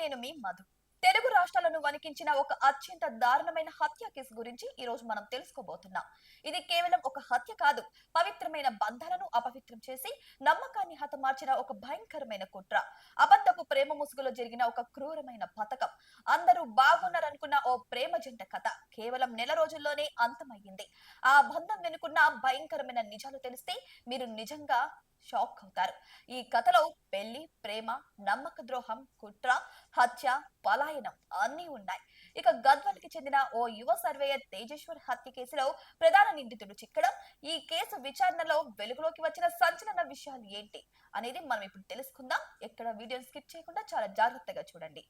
నేను మీ మధు. తెలుగు రాష్ట్రాలను వణికించిన ఒక అత్యంత దారుణమైన హత్య కేసు గురించి ఈ రోజు మనం తెలుసుకోబోతున్నాం. ఇది కేవలం ఒక హత్య కాదు, పవిత్రమైన బంధాలను అపవిత్రం చేసి నమ్మకాన్ని హతమార్చిన ఒక భయంకరమైన కుట్ర. అబద్ధపు ప్రేమ ముసుగులో జరిగిన ఒక క్రూరమైన పథకం. అందరూ బాగున్నారనుకున్న ఓ ప్రేమ జంట కథ కేవలం నెల రోజుల్లోనే అంతమయ్యింది. ఆ బంధం వెనుకున్న భయంకరమైన నిజాలు తెలిస్తే మీరు నిజంగా షాక్ అవుతారు. ఈ కథలో పెళ్లి, ప్రేమ, నమ్మక ద్రోహం, కుట్ర, హత్య, పలాయనం అన్నీ ఉన్నాయి. ఇక గద్వాలకి చెందిన ఓ యువ సర్వేయర్ తేజేశ్వర్ హత్య కేసులో ప్రధాన నిందితుడు చిక్కడం, ఈ కేసు విచారణలో వెలుగులోకి వచ్చిన సంచలన విషయాలు ఏంటి అనేది మనం ఇప్పుడు తెలుసుకుందాం. ఎక్కడ వీడియోని స్కిప్ చేయకుండా చాలా జాగ్రత్తగా చూడండి.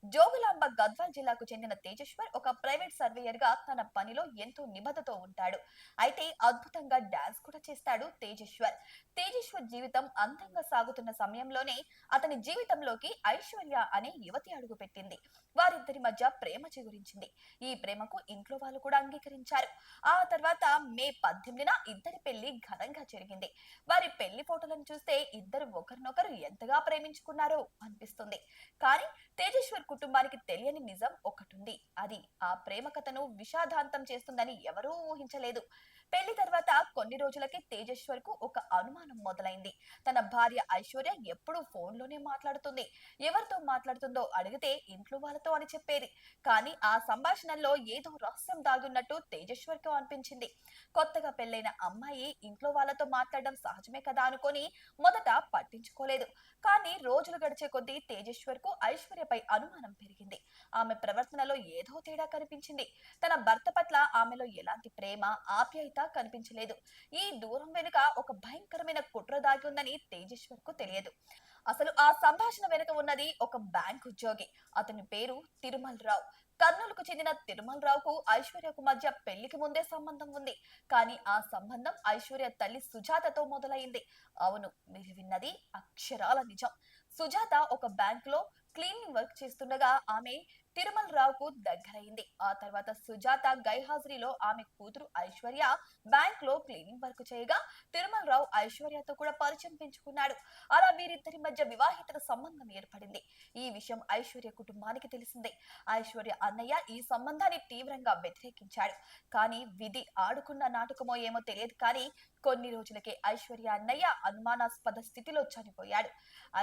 జోగులాంబ గద్వాల్ జిల్లాకు చెందిన తేజేశ్వర్ ఒక ప్రైవేట్ సర్వేయర్ గా తన పనిలో ఎంతో నిబద్ధతో ఉంటాడు. అయితే అద్భుతంగా డాన్స్ కూడా చేస్తాడు తేజేశ్వర్. తేజేశ్వర్ జీవితం అందంగా సాగుతున్న సమయంలోనే అతని జీవితంలోకి ఐశ్వర్య అనే యువతి అడుగు పెట్టింది. వారిద్దరి మధ్య ప్రేమ చిగురించింది. ఈ ప్రేమకు ఇంట్లో వాళ్ళు కూడా అంగీకరించారు. ఆ తర్వాత మే 18న ఇద్దరి పెళ్లి ఘనంగా జరిగింది. వారి పెళ్లి ఫోటోలను చూస్తే ఇద్దరు ఒకరినొకరు ఎంతగా ప్రేమించుకున్నారో అనిపిస్తుంది. కానీ తేజేశ్వర్ కుటుంబానికి తెలియని నిజం ఒకటుంది. అది ఆ ప్రేమ కథను విషాదాంతం చేస్తుందని ఎవరూ ఊహించలేదు. పెళ్లి తర్వాత కొన్ని రోజులకే తేజేశ్వర్ కు ఒక అనుమానం మొదలైంది. తన భార్య ఐశ్వర్య ఎప్పుడూ ఫోన్ లోనే మాట్లాడుతుంది. ఎవరితో మాట్లాడుతుందో అడిగితే ఇంట్లో వాళ్ళతో అని చెప్పేది. కానీ ఆ సంభాషణల్లో ఏదో రహస్యం దాగున్నట్టు తేజేశ్వర్ కు అనిపించింది. కొత్తగా పెళ్లైన అమ్మాయి ఇంట్లో వాళ్ళతో మాట్లాడడం సహజమే కదా అనుకొని మొదట పట్టించుకోలేదు. కానీ రోజులు గడిచే కొద్దీ తేజేశ్వర్ కు ఐశ్వర్యపై అనుమానం పెరిగింది. ఆమె ప్రవర్తనలో ఏదో తేడా కనిపించింది. తన భర్త పట్ల ఆమెలో ఎలాంటి ప్రేమ, ఆప్యాయత కనిపించలేదు. ఈ దూరం వెనుక ఒక భయంకరమైన కుట్ర దాగి ఉందని తేజేశ్వర్ కు తెలియదు. అసలు ఆ సంభాషణ వెనుక ఉన్నది ఒక బ్యాంక్ ఉద్యోగి. అతని పేరు తిరుమల్ రావు. కర్నూలుకు చెందిన తిరుమల్ రావుకు ఐశ్వర్యకు మధ్య పెళ్లికి ముందే సంబంధం ఉంది. కానీ ఆ సంబంధం ఐశ్వర్య తల్లి సుజాతతో మొదలైంది. అవును, మీరు విన్నది అక్షరాల నిజం. సుజాత ఒక బ్యాంక్ లో క్లీనింగ్ వర్క్ చేస్తుండగా ఆమె తిరుమల్ రావుకు దగ్గరైంది. ఆ తర్వాత సుజాత గైహాజరీలో ఆమె కూతురు ఐశ్వర్య బ్యాంక్ లో క్లీనింగ్ వర్క్ చేయగా తిరుమల్ రావు ఐశ్వర్యతో కూడా పరిచయం పెంచుకున్నాడు. అలా వీరిద్దరి మధ్య వివాహిత సంబంధం ఏర్పడింది. ఈ విషయం ఐశ్వర్య కుటుంబానికి తెలిసిందే. ఐశ్వర్య అన్నయ్య ఈ సంబంధాన్ని తీవ్రంగా వ్యతిరేకించాడు. కానీ విధి ఆడుకున్న నాటకమో ఏమో తెలియదు. కానీ కొన్ని రోజులకే ఐశ్వర్య అన్నయ్య అనుమానాస్పద స్థితిలో చనిపోయాడు.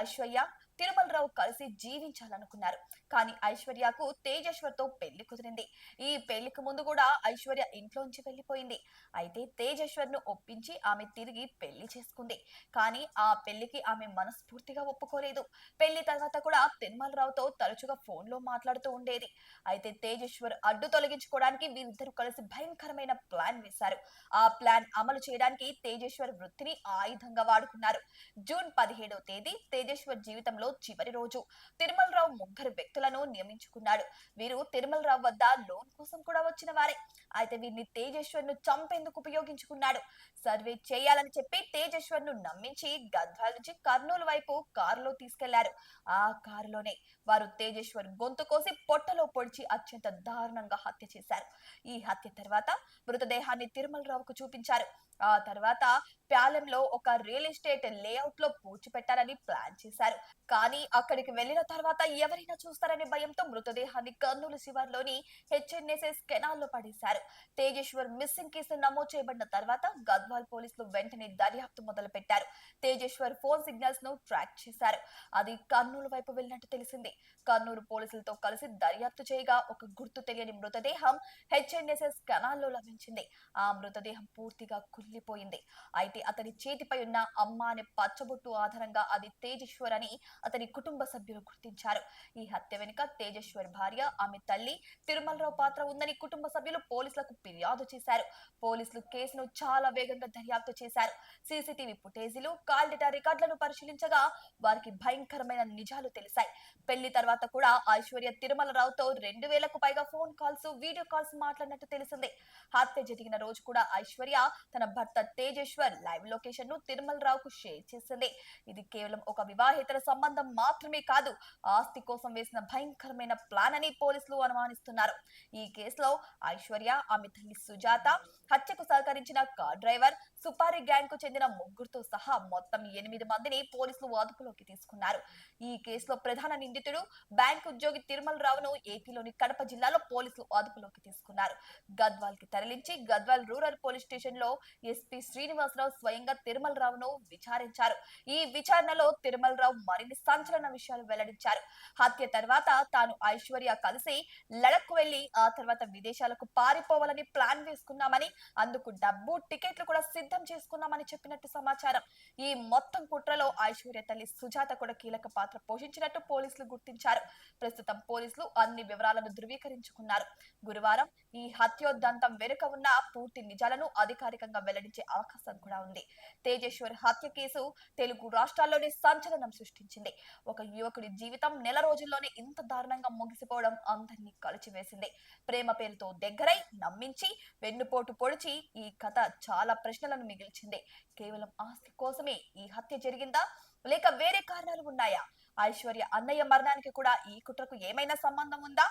ఐశ్వర్య తిరుమల్ రావు కలిసి జీవించాలనుకున్నారు. కానీ ఐశ్వర్యకు తేజేశ్వర్ తో పెళ్లి కుదిరింది. ఈ పెళ్లికి ముందు కూడా ఐశ్వర్య ఇంట్లోంచి వెళ్లిపోయింది. అయితే తేజేశ్వర్ ను ఒప్పించి ఆమె తిరిగి పెళ్లి చేసుకుంది. కానీ ఆ పెళ్లికి ఆమె మనస్ఫూర్తిగా ఒప్పుకోలేదు. పెళ్లి తర్వాత కూడా తిరుమల్ రావుతో తరచుగా ఫోన్ లో మాట్లాడుతూ ఉండేది. అయితే తేజేశ్వర్ అడ్డు తొలగించుకోవడానికి వీరిద్దరూ కలిసి భయంకరమైన ప్లాన్ వేశారు. ఆ ప్లాన్ అమలు చేయడానికి తేజేశ్వర్ వృత్తిని ఆయుధంగా వాడుకున్నారు. జూన్ 17వ తేదీ తేజేశ్వర్ జీవితంలో చివరి రోజు. తిరుమల్ రావు ముగ్గురు వ్యక్తులను నియమించుకున్నాడు. వీరు తిరుమల్ రావు వద్ద లోన్ కోసం కూడా వచ్చిన వారే. అయితే వీరిని తేజేశ్వర్ ను చంపేందుకు ఉపయోగించుకున్నాడు. సర్వే చేయాలని చెప్పి తేజేశ్వర్ ను నమ్మించి గద్వాల్ నుంచి కర్నూలు వైపు కారులో తీసుకెళ్లారు. ఆ కారులోనే వారు తేజేశ్వర్ గొంతు కోసి పొట్టలో పొడిచి అత్యంత దారుణంగా హత్య చేశారు. ఈ హత్య తర్వాత మృతదేహాన్ని తిరుమల్ రావుకు చూపించారు. ఆ తర్వాత ప్యాలెంలో ఒక రియల్ ఎస్టేట్ లేఅవుట్ లో పూడ్చిపెట్టాలని ప్లాన్ చేశారు. కానీ అక్కడికి వెళ్లిన తర్వాత ఎవరైనా చూస్తారనే భయంతో మృతదేహాన్ని కర్నూలు శివార్లోని హెచ్ఎన్ఎస్ఎస్ కెనాల్లో పడేశారు. తేజేశ్వర్ మిస్సింగ్ కేసు నమోదు చేయబడిన తర్వాత గద్వాల్ పోలీసులు వెంటనే దర్యాప్తు మొదలు పెట్టారు. తేజేశ్వర్ ఫోన్ సిగ్నల్స్ ను ట్రాక్ చేశారు. అది కర్నూలు వైపు వెళ్ళినట్టు తెలిసింది. కర్నూలు పోలీసులతో కలిసి దర్యాప్తు చేయగా ఒక గుర్తు తెలియని మృతదేహం హెచ్ఎన్ఎస్ఎస్ కెనాల్లో లభించింది. ఆ మృతదేహం పూర్తిగా కుళ్ళిపోయింది. అయితే అతని చేతిపై ఉన్న అమ్మ అనే పచ్చబొట్టు ఆధారంగా అది తేజేశ్వర్ అని అతని కుటుంబ సభ్యులు గుర్తించారు. ఈ హత్య వెనుక తేజేశ్వర్ భార్య, ఆమె తల్లి తిరుమల్ రావు పాత్ర ఉందని కుటుంబ సభ్యులు పోలీసులకు ఫిర్యాదు చేశారు. పోలీసులు కేసును చాలా వేగంగా దర్యాప్తు చేశారు. సీసీటీవీ ఫుటేజీలు, కాల్ డేటా రికార్డులను పరిశీలించగా వారికి భయంకరమైన నిజాలు తెలిసాయి. పెళ్లి తర్వాత కూడా ఐశ్వర్య తిరుమల రావుతో 2000కు పైగా ఫోన్ కాల్స్, వీడియో కాల్స్ మాట్లాడినట్టు తెలిసింది. హత్య జరిగిన రోజు కూడా ఐశ్వర్య తన భర్త తేజేశ్వర్ లైవ్ లొకేషన్ ను తిరుమల్ రావుకు షేర్ చేసింది. ఇది కేవలం ఒక వివాహేతర సంబంధం మాత్రమే కాదు, ఆస్తి కోసం వేసిన భయంకరమైన ప్లాన్ అని పోలీసులు అనుమానిస్తున్నారు. ఈ కేసులో ఐశ్వర్య, ఆమె తల్లి సుజాత, హత్యకు సహకరించిన కార్ డ్రైవర్ సుపారీ గ్యాంగ్ కు చెందిన ముగ్గురుతో సహా మొత్తం 8 మందిని పోలీసులు అదుపులోకి తీసుకున్నారు. ఈ కేసులో ప్రధాన నిందితుడు బ్యాంక్ ఉద్యోగి తిరుమల రావును ఏపీలోని కడప జిల్లాలో పోలీసులు అదుపులోకి తీసుకున్నారు. గద్వాల్ కి తరలించి గద్వాల్ రూరల్ పోలీస్ స్టేషన్ లో ఎస్పీ శ్రీనివాసరావు స్వయంగా తిరుమల రావును విచారించారు. ఈ విచారణలో తిరుమల రావు మరిన్ని సంచలన విషయాలు వెల్లడించారు. హత్య తర్వాత తాను ఐశ్వర్య కలిసి లడక్ వెళ్లి ఆ తర్వాత విదేశాలకు పారిపోవాలని ప్లాన్ వేసుకున్నామని, అందుకు డబ్బు టికెట్లు కూడా సిద్ధం చేసుకున్నామని చెప్పినట్టు సమాచారం. ఈ మొత్తం కుట్రలో ఐశ్వర్య తల్లి సుజాత కూడా కీలక పాత్ర పోషించినట్టు పోలీసులు గుర్తించారు. ప్రస్తుతం పోలీసులు అన్ని వివరాలను ధృవీకరించుకున్నారు. గురువారం ఈ హత్యోదంతం వెనుక ఉన్న పూర్తి నిజాలను అధికారికంగా వెల్లడించే అవకాశం కూడా ఉంది. తేజేశ్వర్ హత్య కేసు తెలుగు రాష్ట్రాల్లోనే సంచలనం సృష్టించింది. ఒక యువకుడి జీవితం నెల రోజుల్లోనే ఇంత దారుణంగా ముగిసిపోవడం అందరినీ కలిచివేసింది. ప్రేమ పేరుతో దగ్గరై నమ్మించి వెన్నుపోటు పొడిచి ఈ కథ చాలా ప్రశ్నలను మిగిల్చింది. కేవలం ఆస్తి కోసమే ఈ హత్య జరిగిందా, లేక వేరే కారణాలు ఉన్నాయా? ఐశ్వర్య అన్నయ్య మరణానికి కూడా ఈ కుట్రకు ఏమైనా సంబంధం ఉందా?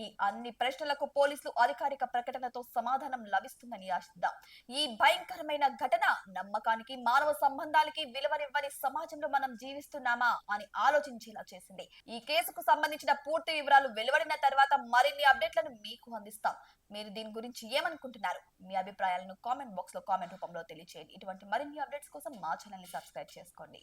ఈ అన్ని ప్రశ్నలకు పోలీసులు అధికారిక ప్రకటనతో సమాధానం లభిస్తుందని ఆశిద్దాం. ఈ భయంకరమైన ఘటన నమ్మకానికి, మానవ సంబంధాలకి విలువనివ్వని సమాజంలో మనం జీవిస్తున్నామా అని ఆలోచించేలా చేసింది. ఈ కేసుకు సంబంధించిన పూర్తి వివరాలు వెలువడిన తర్వాత మరిన్ని అప్డేట్లను మీకు అందిస్తాం. మీరు దీని గురించి ఏమనుకుంటున్నారు? మీ అభిప్రాయాలను కామెంట్ బాక్స్ లో కామెంట్ రూపంలో తెలియజేయండి. ఇటువంటి మరిన్ని అప్డేట్స్ కోసం మా ఛానల్ ని సబ్స్క్రైబ్ చేసుకోండి.